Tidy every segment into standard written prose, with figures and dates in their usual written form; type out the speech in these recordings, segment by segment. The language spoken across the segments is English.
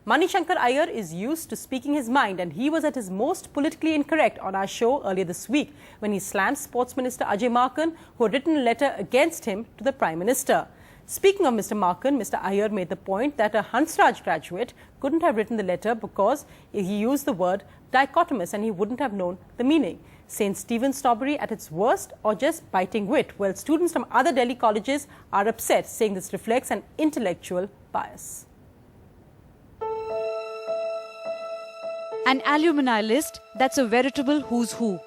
Shankar Aiyer is used to speaking his mind, and he was at his most politically incorrect on our show earlier this week when he slammed Sports Minister Ajay Maken, who had written a letter against him to the Prime Minister. Speaking of Mr. Maken, Mr. Aiyer made the point that a Hansraj graduate couldn't have written the letter because he used the word dichotomous and he wouldn't have known the meaning. St. Stephen's snobbery at its worst, or just biting wit? Well, students from other Delhi colleges are upset, saying this reflects an intellectual bias. An alumni list that's a veritable who's who.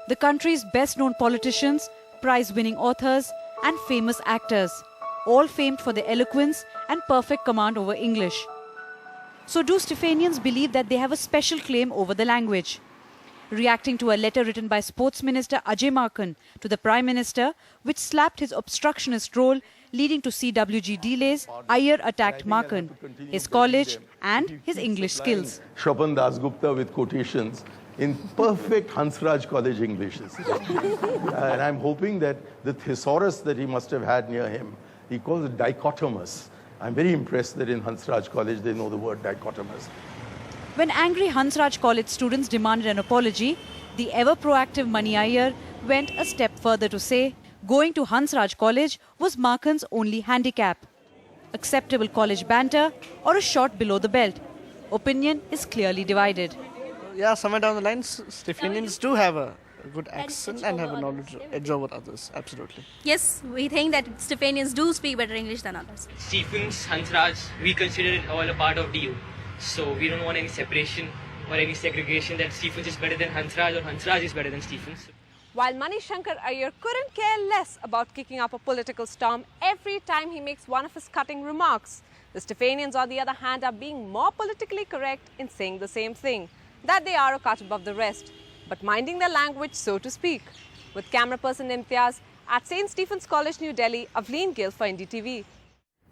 The country's best-known politicians, prize-winning authors and famous actors, all famed for their eloquence and perfect command over English. So do Stephanians believe that they have a special claim over the language? Reacting to a letter written by Sports Minister Ajay Maken to the Prime Minister, which slapped his obstructionist role, leading to CWG delays, Aiyer attacked Maken, his college and his English skills. Shravan Dasgupta with quotations in perfect Hansraj College English. And I'm hoping that the thesaurus that he must have had near him, he calls it dichotomous. I'm very impressed that in Hansraj College they know the word dichotomous. When angry Hansraj College students demanded an apology, the ever-proactive Mani Aiyer went a step further to say going to Hansraj College was Maken's only handicap. Acceptable college banter or a shot below the belt? Opinion is clearly divided. Yeah, somewhere down the line, Stephanians do have a good accent and have a knowledge edge over others, absolutely. Yes, we think that Stephanians do speak better English than others. Stephens, Hansraj, we consider it all a part of DU. So we don't want any separation or any segregation that Stephens is better than Hansraj or Hansraj is better than Stephens. While Shankar Aiyer couldn't care less about kicking up a political storm every time he makes one of his cutting remarks, the Stephanians, on the other hand, are being more politically correct in saying the same thing, that they are a cut above the rest, but minding their language, so to speak. With camera person Imtiaz at St. Stephen's College, New Delhi, Avleen Gill for NDTV.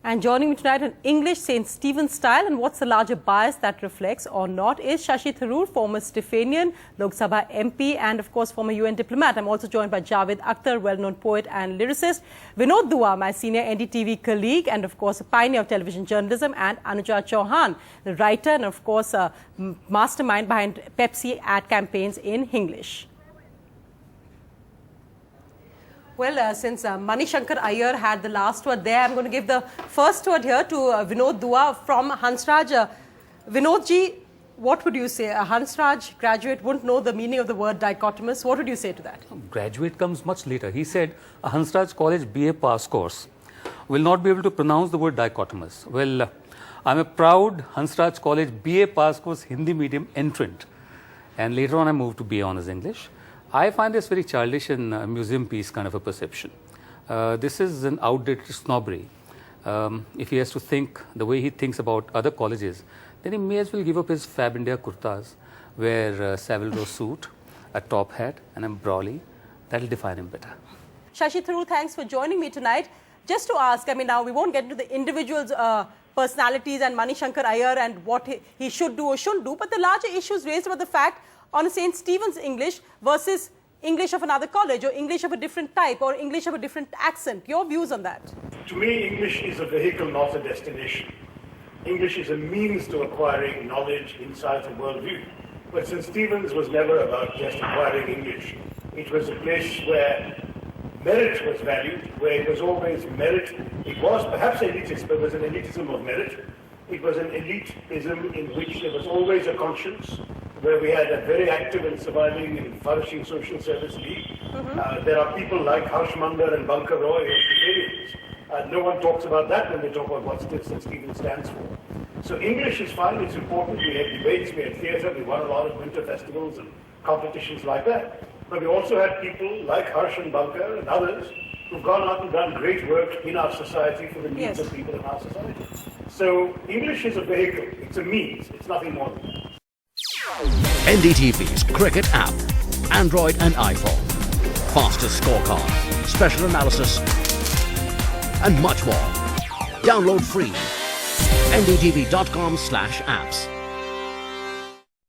And joining me tonight in English St. Stephen's style, and what's the larger bias that reflects or not, is Shashi Tharoor, former Stephanian, Lok Sabha MP and of course former UN diplomat. I'm also joined by Javed Akhtar, well-known poet and lyricist, Vinod Dua, my senior NDTV colleague and of course a pioneer of television journalism, and Anuja Chauhan, the writer and of course a mastermind behind Pepsi ad campaigns in English. Well, since Shankar Aiyer had the last word there, I'm going to give the first word here to Vinod Dua from Hansraj. Vinodji, what would you say? A Hansraj graduate wouldn't know the meaning of the word dichotomous. What would you say to that? Graduate comes much later. He said a Hansraj College BA pass course will not be able to pronounce the word dichotomous. Well, I'm a proud Hansraj College BA pass course Hindi medium entrant. And later on I moved to BA Honours English. I find this very childish and museum piece kind of a perception. This is an outdated snobbery. If he has to think the way he thinks about other colleges, then he may as well give up his Fab India kurtas, wear a Savile Row suit, a top hat and a brolly. That'll define him better. Shashi Tharoor, thanks for joining me tonight. Just to ask, I mean, now we won't get into the individuals' personalities and Shankar Aiyer and what he should do or shouldn't do, but the larger issues raised about the fact on St. Stephen's English versus English of another college or English of a different type or English of a different accent. Your views on that? To me, English is a vehicle, not a destination. English is a means to acquiring knowledge, insight and worldview. But St. Stephen's was never about just acquiring English. It was a place where merit was valued, where it was always merit. It was perhaps elitist, but it was an elitism of merit. It was an elitism in which there was always a conscience, where we had a very active and surviving and flourishing social service league. There are people like Harshmander and Bunker Roy of Stephanians. No one talks about that when they talk about what St. Stephen's stands for. So English is fine, it's important. We had debates, we had theatre, we won a lot of winter festivals and competitions like that. But we also had people like Harsh and Bunker and others who've gone out and done great work in our society for the needs of people in our society. So English is a vehicle, it's a means, it's nothing more than that. NDTV's cricket app, Android and iPhone, fastest scorecard, special analysis and much more. Download free. ndtv.com/apps.